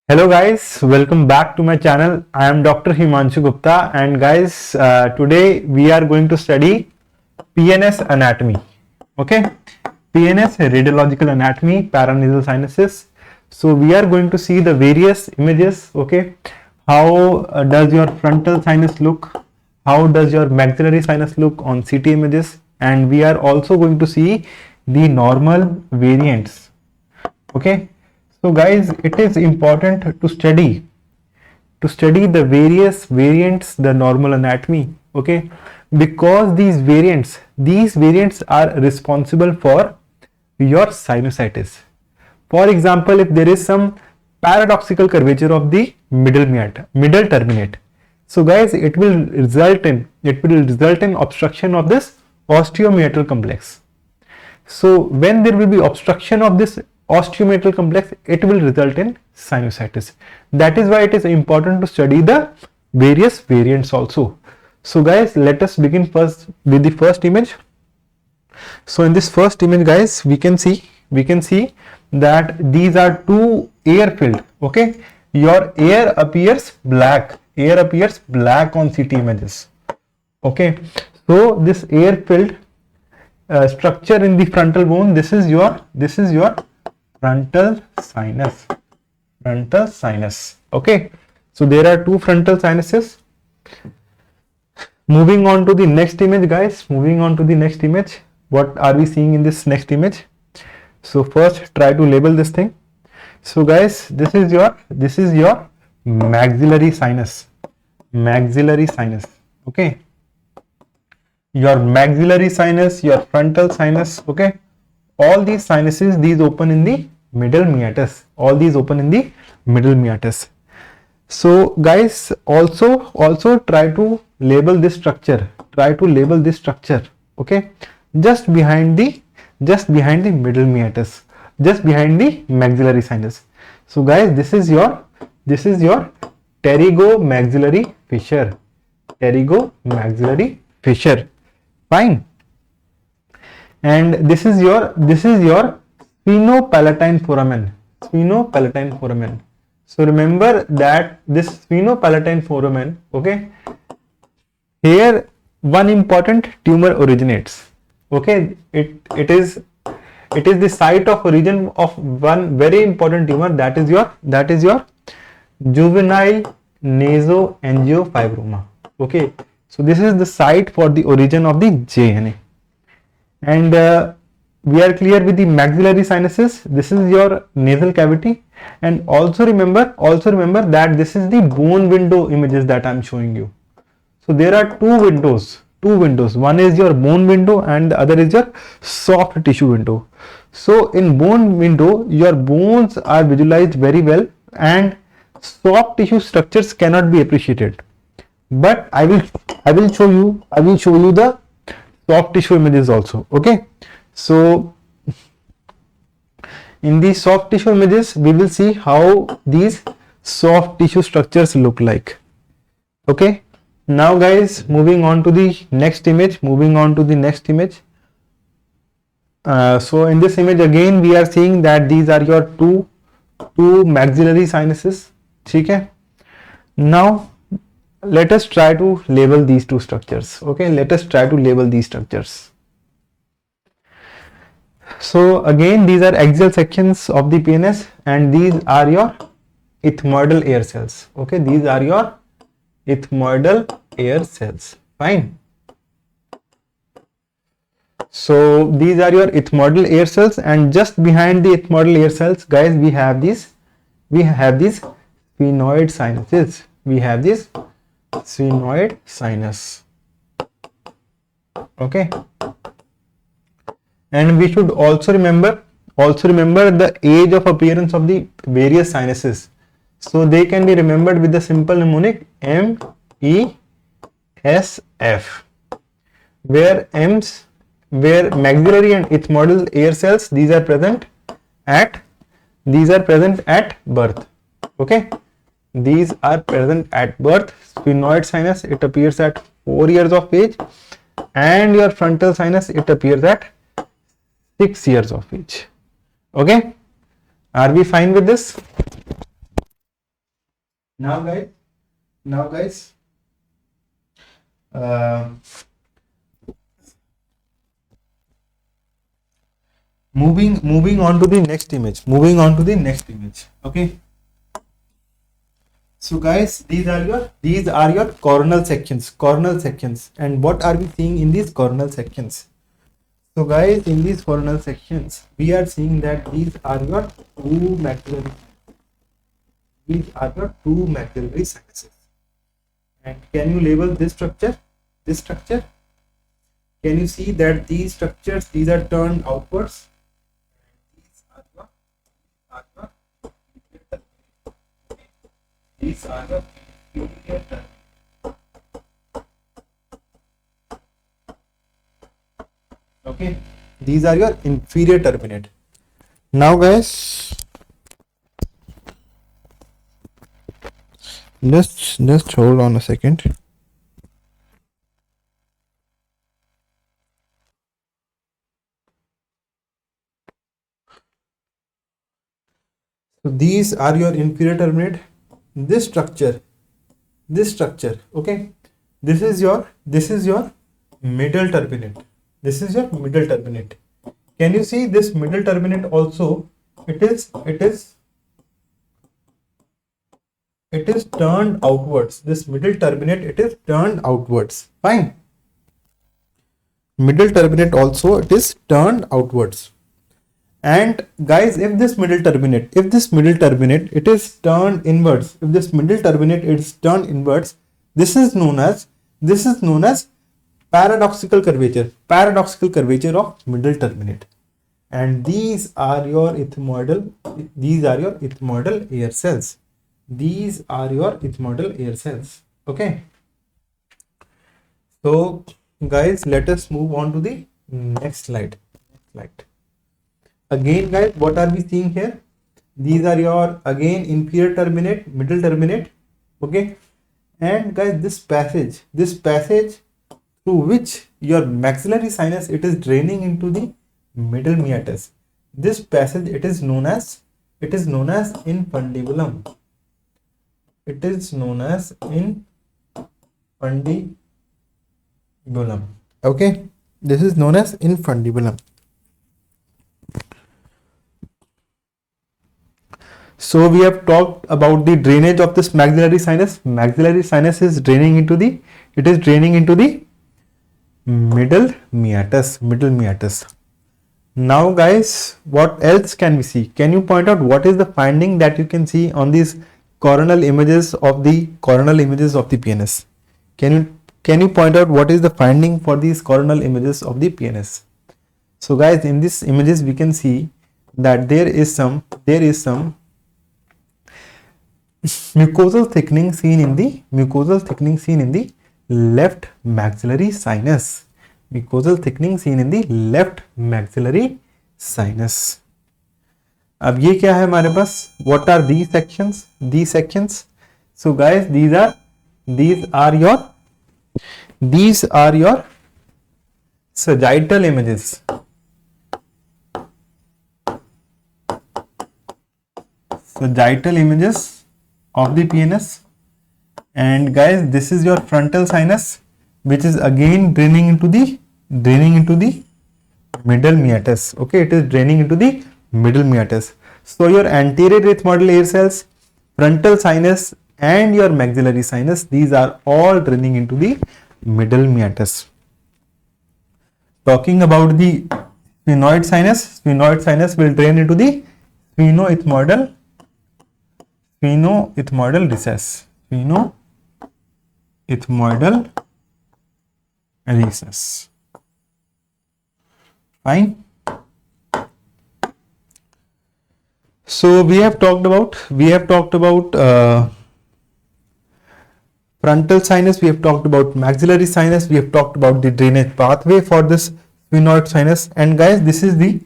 Hello guys, welcome back to my channel. I am Dr. Himanshu Gupta and guys, today we are going to study PNS anatomy. Okay, PNS radiological anatomy, paranasal sinuses. So we are going to see the various images. Okay, how does your frontal sinus look? How does your maxillary sinus look on CT images? And we are also going to see the normal variants. Okay. So guys, it is important to study the various variants, the normal anatomy, okay, because these variants are responsible for your sinusitis. For example, if there is some paradoxical curvature of the middle terminate, so guys, it will result in obstruction of this osteomeatal complex. So when there will be obstruction of this osteomeatal complex, it will result in sinusitis. That is why it is important to study the various variants also. So guys, let us begin first with the first image. So in this first image guys, we can see that these are two air filled. Okay, your air appears black on CT images. Okay, so this air filled structure in the frontal bone, this is your frontal sinus. Okay, so there are two frontal sinuses. Moving on to the next image guys, what are we seeing in this next image? So first try to label this thing. So guys, this is your maxillary sinus. Okay, your maxillary sinus, your frontal sinus. Okay, all these sinuses, these open in the middle meatus. So guys, also try to label this structure. Okay, just behind the middle meatus, just behind the maxillary sinus. So guys, this is your pterygomaxillary fissure. Fine. And this is your sphenopalatine foramen. So remember that this sphenopalatine foramen, okay, here one important tumor originates. Okay, it is the site of origin of one very important tumor, that is your juvenile nasoangiofibroma. Okay, so this is the site for the origin of the JNA. And we are clear with the maxillary sinuses. This is your nasal cavity, and also remember that this is the bone window images that I am showing you. So there are two windows. One is your bone window and the other is your soft tissue window. So in bone window, your bones are visualized very well and soft tissue structures cannot be appreciated. But I will show you the soft tissue images also. Okay, so in these soft tissue images we will see how these soft tissue structures look like. Okay, now guys, moving on to the next image. So in this image again we are seeing that these are your two maxillary sinuses. Okay, now let us try to label these two structures. Okay, So again, these are axial sections of the PNS and these are your ethmoidal air cells. Okay, these are your ethmoidal air cells. Fine. So these are your ethmoidal air cells, and just behind the ethmoidal air cells guys, we have these sphenoid sinuses. Sphenoid sinus. Okay, and we should also remember the age of appearance of the various sinuses. So they can be remembered with the simple mnemonic MESF, where maxillary and ethmoidal air cells, these are present at birth. Okay, these are present at birth. Sphenoid sinus, it appears at 4 years of age, and your frontal sinus, it appears at 6 years of age. Okay, are we fine with this? Now guys, uh, moving on to the next image. Okay. So guys, these are your coronal sections. And what are we seeing in these coronal sections? So guys, in these coronal sections, we are seeing that these are your two maxillary sinuses. And can you label this structure? Can you see that these structures, these are turned outwards? These are the inferior terminate. Okay, these are your inferior terminate. Now guys, just hold on a second. So these are your inferior terminate. This structure, okay, this is your middle terminate. Can you see this middle terminate also? It is turned outwards. This middle terminate, it is turned outwards. Fine. Middle terminate also, it is turned outwards. And guys, if this middle terminate it is turned inwards, this is known as paradoxical curvature of middle terminate. And these are your ethmoidal air cells. Okay. So guys, let us move on to the next slide. Again guys, what are we seeing here? These are your again inferior terminate, middle terminate. Okay. And guys, this passage through which your maxillary sinus, it is draining into the middle meatus. This passage, it is known as infundibulum. Okay, this is known as infundibulum. So we have talked about the drainage of this maxillary sinus. Maxillary sinus is draining into the middle meatus. Now guys, what else can we see? Can you point out what is the finding that you can see on these coronal images of the PNS? Can you point out what is the finding for these coronal images of the PNS? So guys, in these images we can see that there is some mucosal thickening seen in the left maxillary sinus. अब ये क्या है हमारे पास? What are these sections? So guys, these are your sagittal images. Of the PNS. And guys, this is your frontal sinus, which is again draining into the middle meatus. Okay, it is draining into the middle meatus. So your anterior ethmoidal air cells, frontal sinus, and your maxillary sinus, these are all draining into the middle meatus. Talking about the sphenoid sinus will drain into the sphenoethmoidal recess. Fine. So we have talked about frontal sinus, we have talked about maxillary sinus, we have talked about the drainage pathway for this sphenoid sinus. And guys, this is the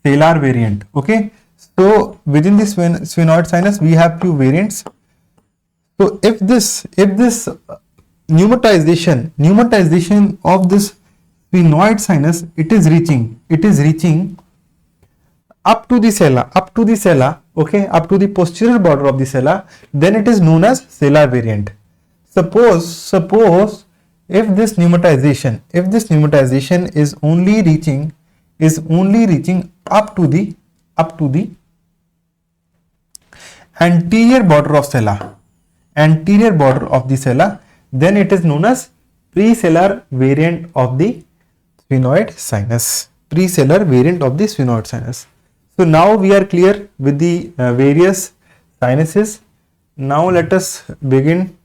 scalar variant. Okay, so within this sphenoid sinus we have few variants. So if this pneumatization of this sphenoid sinus, it is reaching up to the sella. okay, up to the posterior border of the sella, then it is known as sellar variant. Suppose if this pneumatization is only reaching up to the anterior border of the sella, then it is known as presellar variant of the sphenoid sinus. So now we are clear with the various sinuses. Now let us begin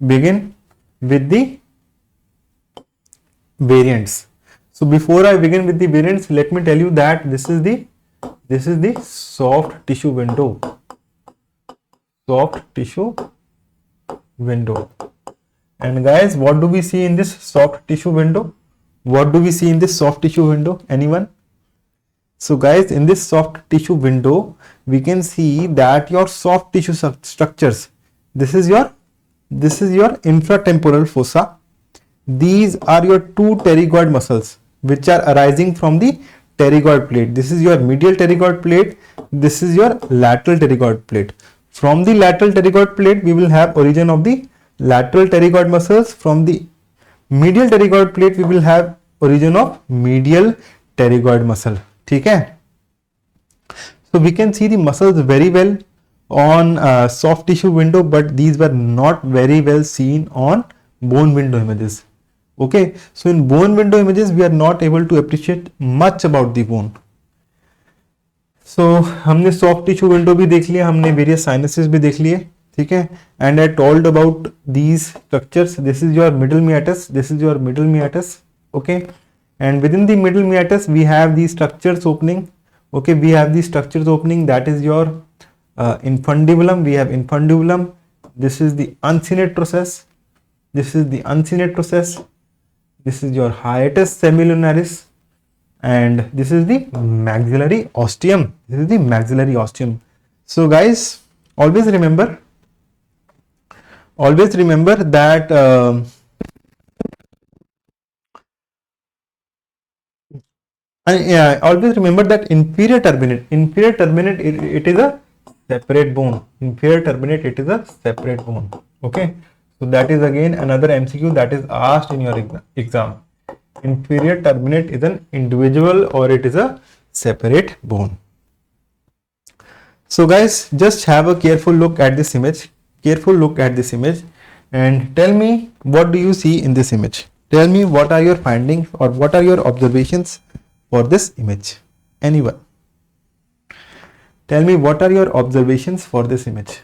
with the variants. So before I begin with the variants, let me tell you that this is the soft tissue window. And guys, what do we see in this soft tissue window? Anyone? So guys, in this soft tissue window, we can see that your soft tissue structures, this is your infratemporal fossa. These are your two pterygoid muscles which are arising from the pterygoid plate. This is your medial pterygoid plate. This is your lateral pterygoid plate. From the lateral pterygoid plate, we will have origin of the lateral pterygoid muscles. From the medial pterygoid plate, we will have origin of medial pterygoid muscle. Okay? So we can see the muscles very well on soft tissue window, but these were not very well seen on bone window images. Okay, so in bone window images, we are not able to appreciate much about the bone. So हमने soft tissue window भी देख लिया, हमने various sinuses भी देख लिए, ठीक है? And I told about these structures. This is your middle meatus. Okay, and within the middle meatus, we have these structures opening. Okay, that is your infundibulum. We have infundibulum. This is the uncinate process. This is your hiatus semilunaris, and this is the maxillary ostium. So guys, always remember that inferior turbinate, it is a separate bone. Okay, so that is again another MCQ that is asked in your exam. Inferior turbinate is an individual or it is a separate bone. So guys, just have a careful look at this image. And tell me, what do you see in this image? Tell me, what are your findings or what are your observations for this image? Anyone? Tell me, what are your observations for this image?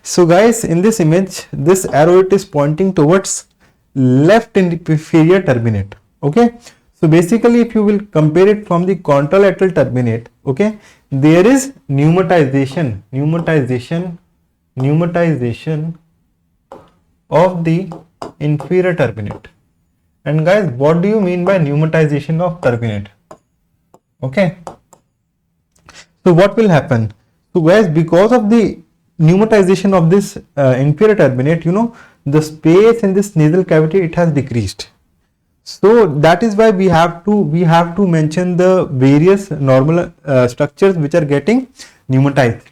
So guys, in this image, this arrow, it is pointing towards left inferior turbinate. Okay, so basically, if you will compare it from the contralateral turbinate, okay, there is pneumatization of the inferior turbinate. And guys, what do you mean by pneumatization of turbinate? Okay, so what will happen? So guys, because of the pneumatization of this inferior turbinate, the space in this nasal cavity, it has decreased. So that is why we have to mention the various normal structures which are getting pneumatized.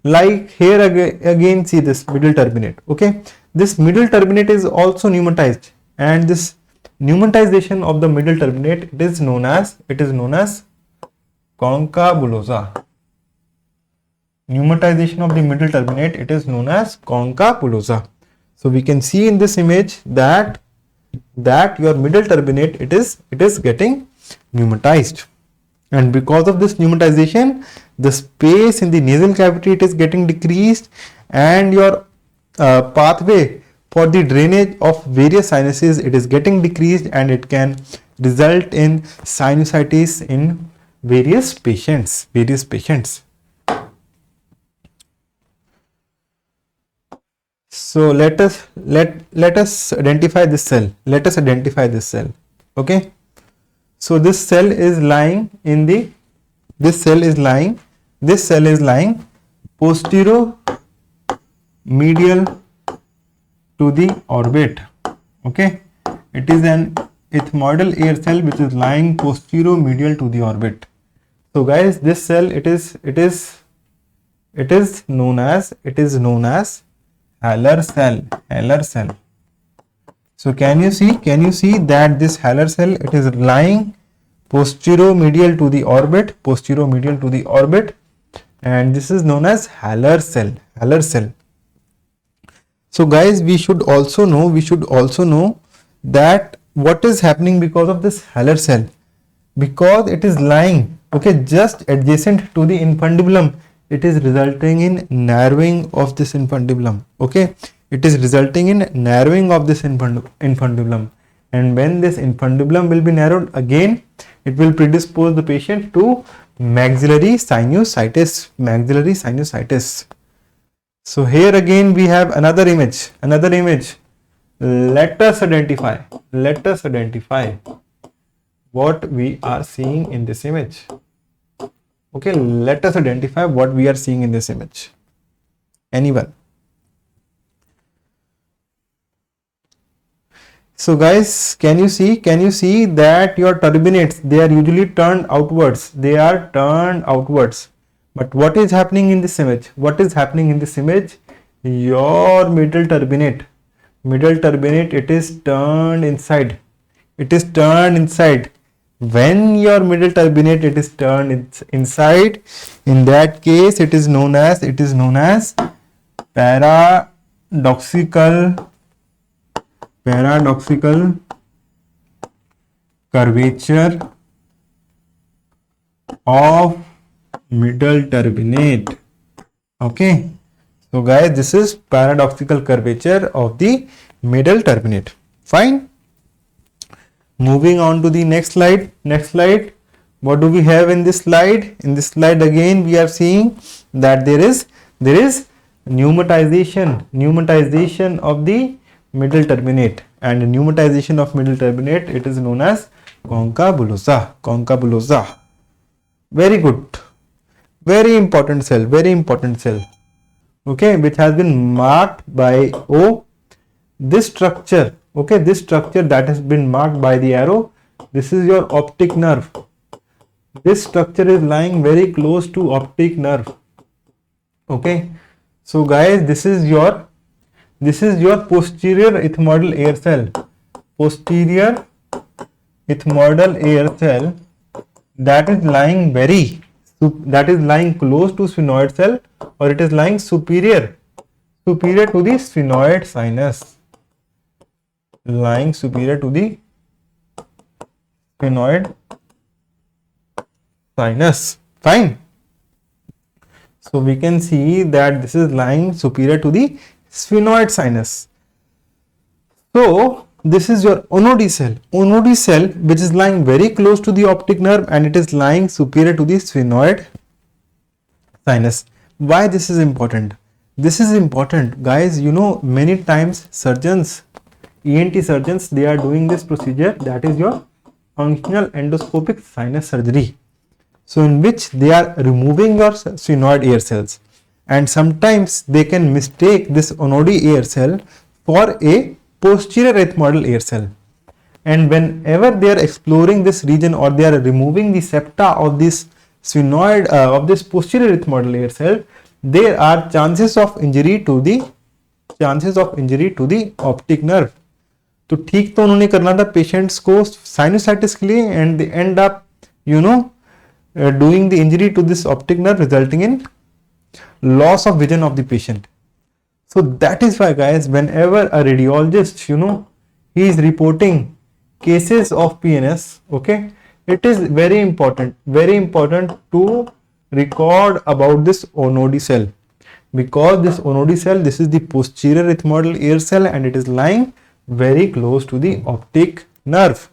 Like here again, see this middle turbinate. Okay, this middle turbinate is also pneumatized, and this pneumatization of the middle turbinate, it is known as concabulosa. Pneumatization of the middle turbinate, it is known as concabulosa. So we can see in this image that your middle turbinate, it is getting pneumatized, and because of this pneumatization, the space in the nasal cavity, it is getting decreased, and your pathway for the drainage of various sinuses, it is getting decreased, and it can result in sinusitis in various patients. So let us identify this cell. Okay, so this cell is lying posterior medial to the orbit. Okay, it is an ethmoidal air cell which is lying posterior-medial to the orbit. So guys, this cell it is known as Haller cell. So can you see that this Haller cell, it is lying posterior-medial to the orbit, and this is known as Haller cell. So guys, we should also know that what is happening because of this Haller cell, because it is lying just adjacent to the infundibulum. It is resulting in narrowing of this infundibulum. It is resulting in narrowing of this infundibulum, and when this infundibulum will be narrowed again, it will predispose the patient to maxillary sinusitis. So here again we have another image. Let us identify what we are seeing in this image. Let us identify what we are seeing in this image. Anyone? So guys, can you see that your turbinates, they are usually turned outwards. But what is happening in this image? Your middle turbinate, it is turned inside. When your middle turbinate, it is turned inside, in that case it is known as paradoxical curvature of middle turbinate. So guys, this is paradoxical curvature of the middle turbinate. Fine. Moving on to the next slide. What do we have in this slide? In this slide again we are seeing that there is pneumatization of the middle turbinate, and pneumatization of middle turbinate, it is known as concabulosa. Very good, very important cell, which has been marked by O. This structure that has been marked by the arrow, this is your optic nerve. This structure is lying very close to optic nerve. So guys, this is your posterior ethmoidal air cell. That is lying close to sphenoid cell, or it is lying superior to the sphenoid sinus. Fine. So we can see that this is lying superior to the sphenoid sinus. So this is your Onodi cell, which is lying very close to the optic nerve, and it is lying superior to the sphenoid sinus. Why this is important? Guys, many times ENT surgeons, they are doing this procedure, that is your functional endoscopic sinus surgery. So in which they are removing your sphenoid air cells, and sometimes they can mistake this Onodi air cell for a posterior ethmoidal air cell. And whenever they are exploring this region, or they are removing the septa of this sphenoid of this posterior ethmoidal air cell, there are chances of injury to the optic nerve. तो ठीक तो उन्होंने करना था patients को sinusitis के लिए, and they and up doing the injury to this optic nerve, resulting in loss of vision of the patient. So that is why, guys, whenever a radiologist, he is reporting cases of PNS, it is very important to record about this Onodi cell, because this Onodi cell, this is the posterior ethmoidal air cell, and it is lying very close to the optic nerve.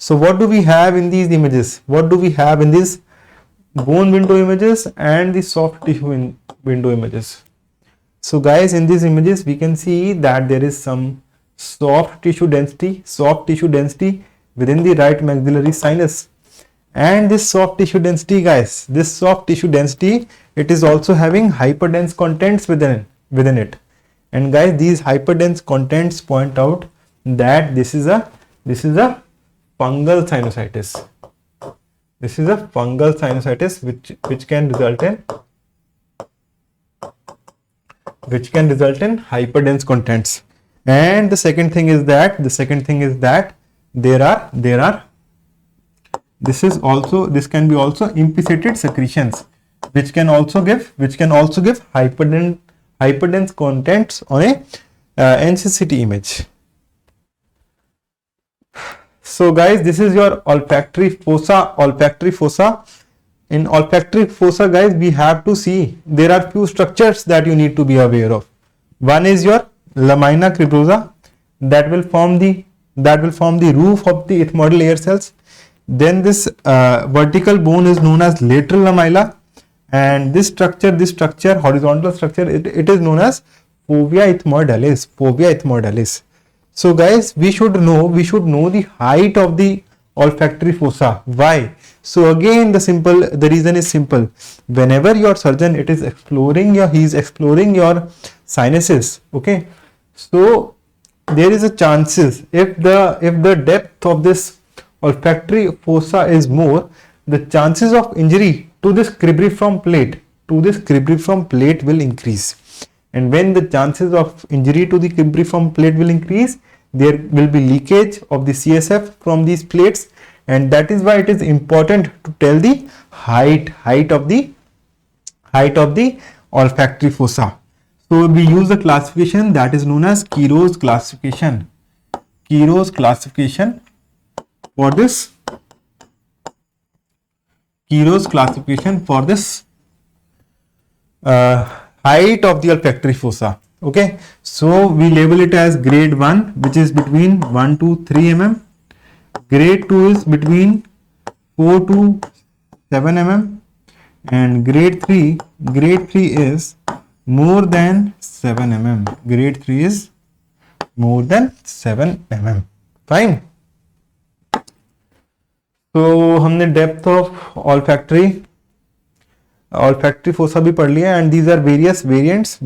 So what do we have in these images? What do we have in these bone window images and the soft tissue window images? So guys, in these images we can see that there is some soft tissue density within the right maxillary sinus. And this soft tissue density, guys, it is also having hyperdense contents within it. And guys, these hyperdense contents point out that this is a fungal sinusitis. This is a fungal sinusitis which can result in hyperdense contents. And the second thing is that there are this can be also implicated secretions which can also give hyperdense contents on a NCCT image. So guys, this is your olfactory fossa. In olfactory fossa, guys, we have to see there are few structures that you need to be aware of. One is your lamina cribrosa that will form the roof of the ethmoidal air cells. Then this vertical bone is known as lateral lamella, and this structure, horizontal structure, it is known as fovea ethmoidalis. So guys, we should know the height of the olfactory fossa. Why? So again, the reason is simple. Whenever your surgeon he is exploring your sinuses, okay, so there is a chances, if the depth of this olfactory fossa is more, the chances of injury to this cribriform plate will increase. And when the chances of injury to the cribriform plate will increase, there will be leakage of the CSF from these plates, and that is why it is important to tell the height of the olfactory fossa. So we use the classification that is known as Quiroz classification. For this height of the olfactory fossa. Okay, so we label it as grade 1, which is between 1 to 3 mm. Grade 2 is between 4 to 7 mm, and grade 3 is more than 7 mm. Grade 3 is more than 7 mm. Fine. So हमने depth of olfactory fossa भी पढ़ लिया, and these are various variants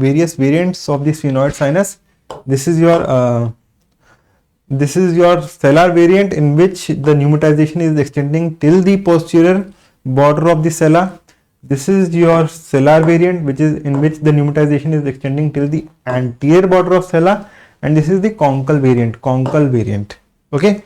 of the sphenoid sinus. This is your cellar variant, in which the pneumatization is extending till the posterior border of the cella. This is your cellar variant, in which the pneumatization is extending till the anterior border of cella, and this is the conchal variant. Okay,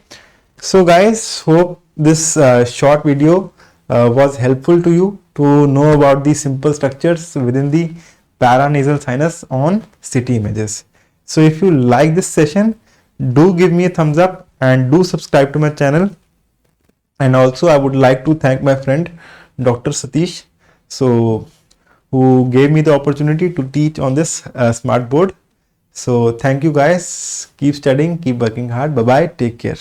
so guys, hope this short video was helpful to you to know about the simple structures within the paranasal sinus on CT images. So if you like this session, do give me a thumbs up and do subscribe to my channel. And also I would like to thank my friend Dr. Satish, who gave me the opportunity to teach on this smart board. So thank you guys. Keep studying, keep working hard. Bye bye. Take care.